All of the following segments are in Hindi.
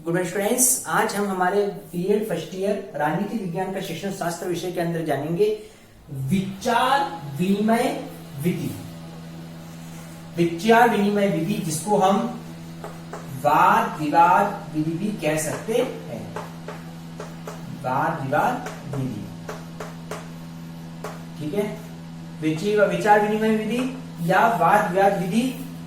Good morning students. आज हम हमारे बीएड फर्स्ट ईयर राजनीति विज्ञान का शिक्षण शास्त्र विषय के अंदर जानेंगे विचार विनिमय विधि। विचार विनिमय विधि जिसको हम वाद विवाद विधि भी कह सकते हैं। वाद विवाद विधि, ठीक है। विचार विनिमय विधि या वाद विवाद विधि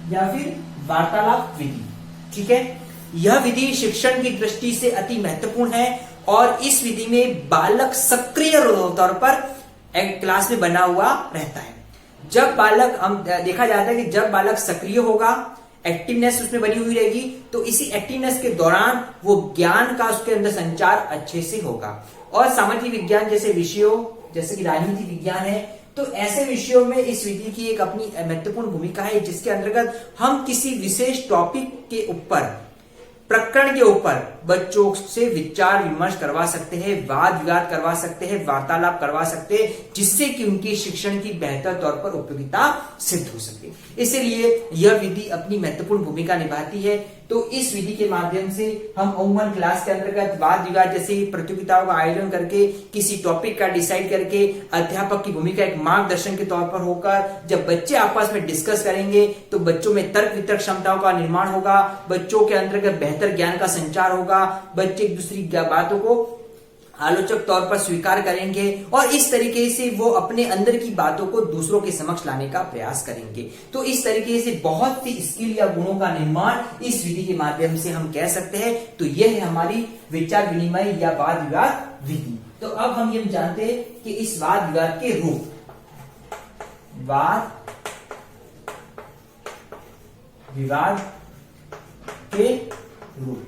या फिर वार्तालाप विधि, ठीक है। यह विधि शिक्षण की दृष्टि से अति महत्वपूर्ण है और इस विधि में बालक सक्रिय तौर पर एक क्लास में बना हुआ रहता है। जब बालक देखा जाता है कि जब बालक सक्रिय होगा, एक्टिवनेस उसमें बनी हुई रहेगी, तो इसी एक्टिवनेस के दौरान वो ज्ञान का उसके अंदर संचार अच्छे से होगा। और सामाजिक विज्ञान जैसे विषयों, जैसे कि राजनीति विज्ञान है, तो ऐसे विषयों में इस विधि की एक अपनी महत्वपूर्ण भूमिका है, जिसके अंतर्गत हम किसी विशेष टॉपिक के ऊपर, प्रकरण के ऊपर बच्चों से विचार विमर्श करवा सकते हैं, वाद विवाद करवा सकते हैं, वार्तालाप करवा सकते हैं, जिससे कि उनकी शिक्षण की बेहतर तौर पर उपयोगिता सिद्ध हो सके। इसलिए यह विधि अपनी महत्वपूर्ण भूमिका निभाती है। तो इस विधि के माध्यम से हम अमूमन क्लास के अंतर्गत वाद विवाद जैसी प्रतियोगिताओं का आयोजन करके, किसी टॉपिक का डिसाइड करके, अध्यापक की भूमिका एक मार्गदर्शन के तौर पर होकर जब बच्चे आपस में डिस्कस करेंगे तो बच्चों में तर्क वितर्क क्षमताओं का निर्माण होगा, बच्चों के अंतर्गत बेहतर ज्ञान का संचार होगा, बच्चे एक दूसरी बातों को आलोचक तौर पर स्वीकार करेंगे और इस तरीके से वो अपने अंदर की बातों को दूसरों के समक्ष लाने का प्रयास करेंगे। तो इस तरीके से बहुत सी स्किल या गुणों का निर्माण इस विधि के माध्यम से हम कह सकते हैं। तो यह है हमारी विचार विनिमय या वाद विवाद विधि। तो अब हम ये जानते हैं कि इस वाद विवाद के रूप, वाद विवाद के रूप,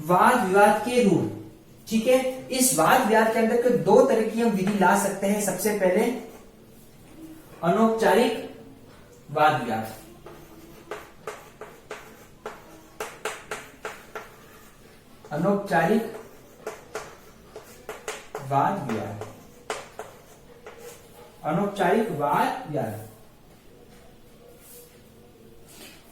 वाद विवाद के रूप, ठीक है। इस वाद विवाद के अंदर के दो तरह की हम विधि ला सकते हैं। सबसे पहले अनौपचारिक वाद विवाद, अनौपचारिक वाद विवाद, अनौपचारिक वाद विवाद।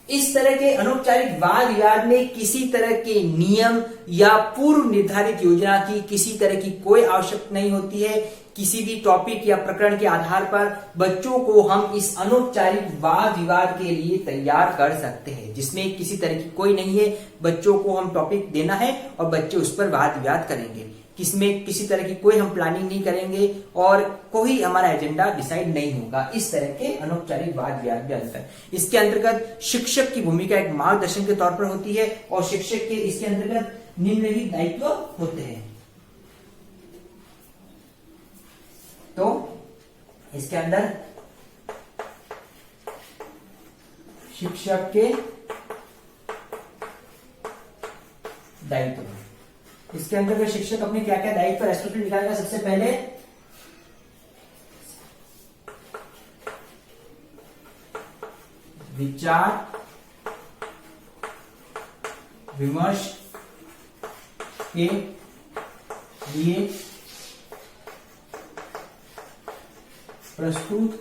इस तरह के अनौपचारिक वाद विवाद में किसी तरह के नियम या पूर्व निर्धारित योजना की किसी तरह की कोई आवश्यकता नहीं होती है। किसी भी टॉपिक या प्रकरण के आधार पर बच्चों को हम इस अनौपचारिक वाद विवाद के लिए तैयार कर सकते हैं, जिसमें किसी तरह की कोई नहीं है। बच्चों को हम टॉपिक देना है और बच्चे उस पर वाद विवाद करेंगे। किसमें किसी तरह की कोई हम प्लानिंग नहीं करेंगे और कोई हमारा एजेंडा डिसाइड नहीं होगा। इस तरह के अनौपचारिक वाद विवाद के अंतर, इसके अंतर्गत शिक्षक की भूमिका एक मार्गदर्शन के तौर पर होती है और शिक्षक के इसके अंतर्गत निम्नलिखित दायित्व होते हैं। तो इसके अंदर शिक्षक के दायित्व, इसके अंतर्गत शिक्षक अपने क्या क्या दायित्व रेस्पेक्टिव निकालेगा। सबसे पहले विचार विमर्श के लिए प्रस्तुत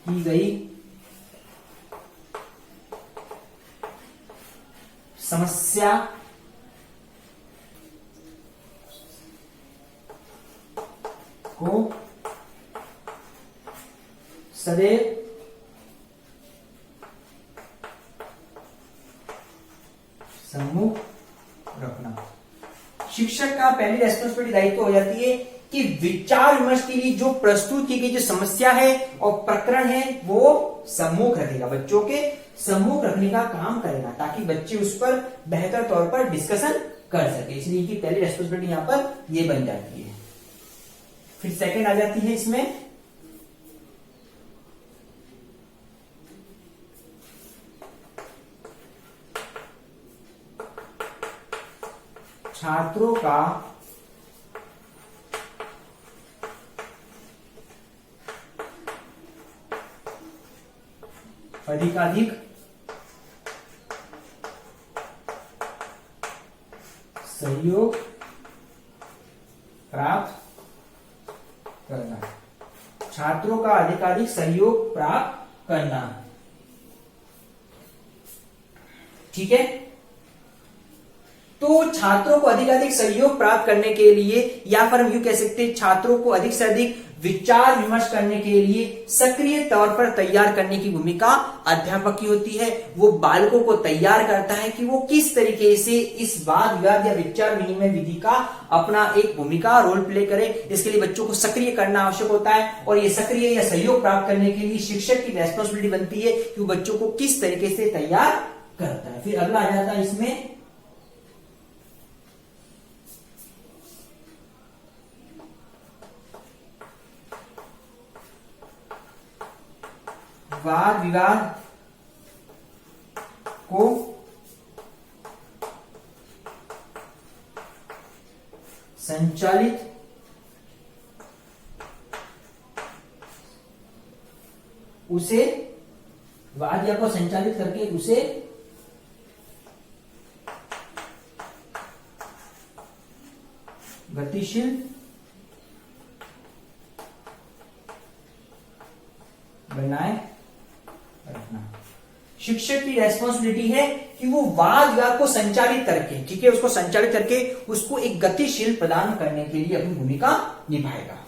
की गई समस्या को सदैव सम्मुख रखना। शिक्षक का पहली रेस्पॉन्सिबिलिटी दायित्व हो जाती है कि विचार विमर्श के लिए जो प्रस्तुत की गई जो समस्या है और प्रकरण है वो सम्मुख रखेगा, बच्चों के सम्मुख रखने का काम करेगा, ताकि बच्चे उस पर बेहतर तौर पर डिस्कशन कर सके। इसलिए की पहली रेस्पॉन्सिबिलिटी यहां पर ये बन जाती है। फिर सेकंड आ जाती है इसमें छात्रों का अधिकाधिक सहयोग प्राप्त करना, छात्रों का अधिकाधिक सहयोग प्राप्त करना। ठीक है। तो छात्रों को अधिकाधिक सहयोग प्राप्त करने के लिए, या फिर हम यूं कह सकते हैं छात्रों को अधिक से अधिक विचार विमर्श करने के लिए सक्रिय तौर पर तैयार करने की भूमिका अध्यापक की होती है। वो बालकों को तैयार करता है कि वो किस तरीके से इस वाद विवाद या विचार विनिमय विधि का अपना एक भूमिका रोल प्ले करे। इसके लिए बच्चों को सक्रिय करना आवश्यक होता है, और ये सक्रिय या सहयोग प्राप्त करने के लिए शिक्षक की रेस्पॉन्सिबिलिटी बनती है कि वो बच्चों को किस तरीके से तैयार करता है। फिर अगला आ जाता है इसमें वाद विवाद को संचालित उसे वाद या को संचालित करके उसे गतिशील बनाए रखना। शिक्षक की रेस्पॉन्सिबिलिटी है कि वो वाद विवाद को संचालित करके, ठीक है, उसको संचालित करके उसको एक गतिशील प्रदान करने के लिए अपनी भूमिका निभाएगा।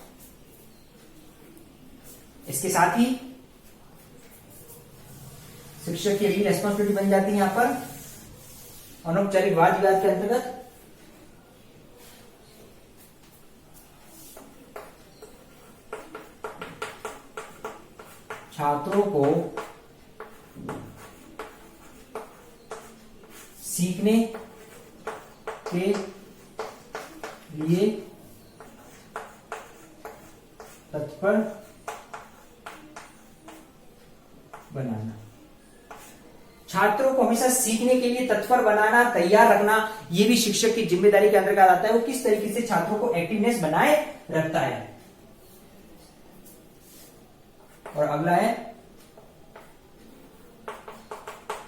इसके साथ ही शिक्षक की अगली रेस्पॉन्सिबिलिटी बन जाती है यहां पर अनौपचारिक वाद विवाद के अंतर्गत छात्रों को सीखने के लिए तत्पर बनाना। छात्रों को हमेशा सीखने के लिए तत्पर बनाना, तैयार रखना, यह भी शिक्षक की जिम्मेदारी के अंतर्गत आता है। वो किस तरीके से छात्रों को एक्टिवनेस बनाए रखता है। और अगला है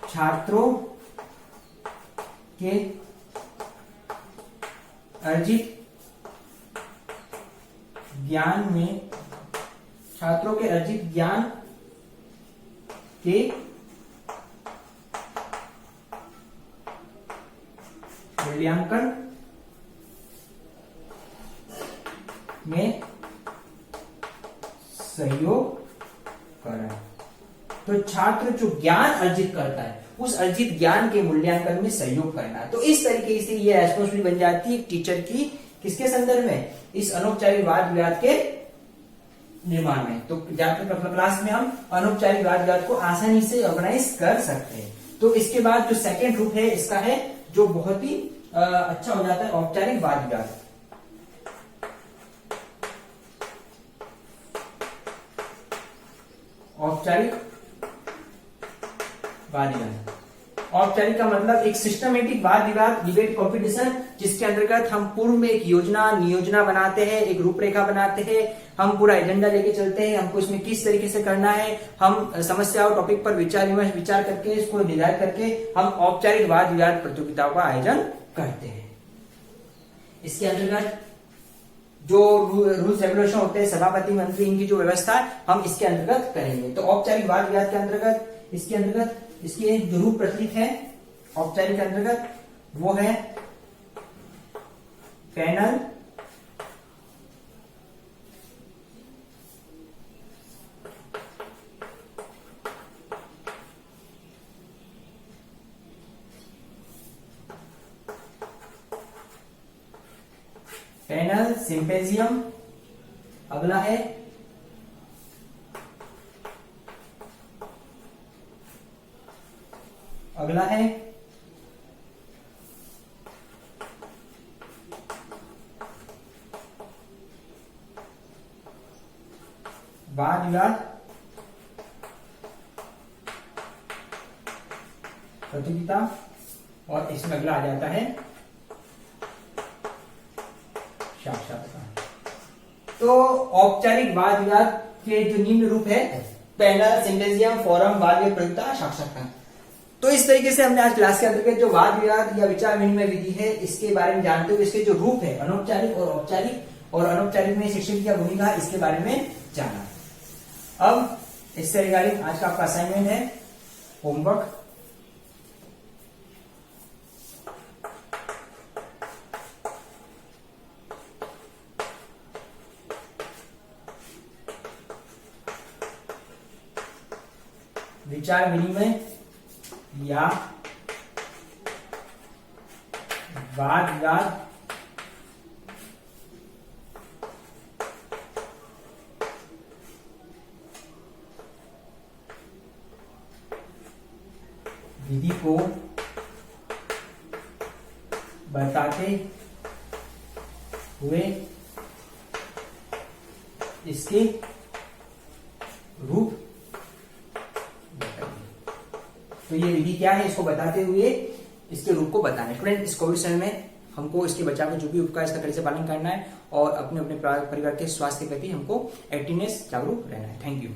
छात्रों के अर्जित ज्ञान में, छात्रों के अर्जित ज्ञान के मूल्यांकन में सहयोग करें। तो छात्र जो ज्ञान अर्जित करता है उस अर्जित ज्ञान के मूल्यांकन में सहयोग करना। तो इस तरीके से ये रेस्पॉन्सिबिलिटी बन जाती है टीचर की, किसके संदर्भ में, इस अनौपचारिक वाद विवाद के निर्माण में। तो ज्यादातर क्लास में हम अनौपचारिक वाद विवाद को आसानी से ऑर्गेनाइज कर सकते हैं। तो इसके बाद जो सेकेंड रूप है इसका है, जो बहुत ही अच्छा हो जाता है, औपचारिक वाद विवाद। औपचारिक वाद विवाद, औपचारिक का मतलब एक सिस्टमेटिक वाद विवाद, डिबेट कॉम्पिटिशन, जिसके अंतर्गत हम पूर्व में एक योजना नियोजना बनाते हैं, एक रूपरेखा बनाते हैं, हम पूरा एजेंडा लेके चलते हैं, हमको इसमें किस तरीके से करना है, हम समस्या और टॉपिक पर विचार करके इसको निर्धारित करके हम औपचारिक वाद विवाद प्रतियोगिताओं का आयोजन करते हैं। इसके अंतर्गत जो रूल्स रेगुलेशन होते हैं, सभापति मंत्री, इनकी जो व्यवस्था है हम इसके अंतर्गत करेंगे। तो औपचारिक वाद विवाद के अंतर्गत इसके अंतर्गत इसके जो रूप प्रचलित है औपचारिक के अंतर्गत वो है पैनल सिंपेजियम। अगला है वाद विवाद प्रतियोगिता, और इसमें अगला आ जाता है साक्षात्कार। तो औपचारिक वाद विवाद के जो निम्न रूप है पैनल, सिम्पोजियम, फोरम, वाद विवाद प्रतियोगिता, साक्षात्कार। तो इस तरीके से हमने आज क्लास के अंतर्गत जो वाद विवाद या विचार विनिमय विधि है इसके बारे में जानते हुए इसके जो रूप है अनौपचारिक और औपचारिक, और अनौपचारिक में शिक्षक की क्या भूमिका है इसके बारे में जाना। अब इससे रिगार्डिंग आज का आपका असाइनमेंट है होमवर्क। विचार विनिमय या वाद विवाद विधि को बताते हुए इसके रूप बताइए। तो ये विधि क्या है, इसको बताते हुए इसके रूप को बताना है। स्टूडेंट, इस कोविड समय में हमको इसके बचाव में जो भी उपकार इसका कड़े से पालन करना है और अपने अपने परिवार के स्वास्थ्य के प्रति हमको एक्टिवनेस जागरूक रहना है। Thank you.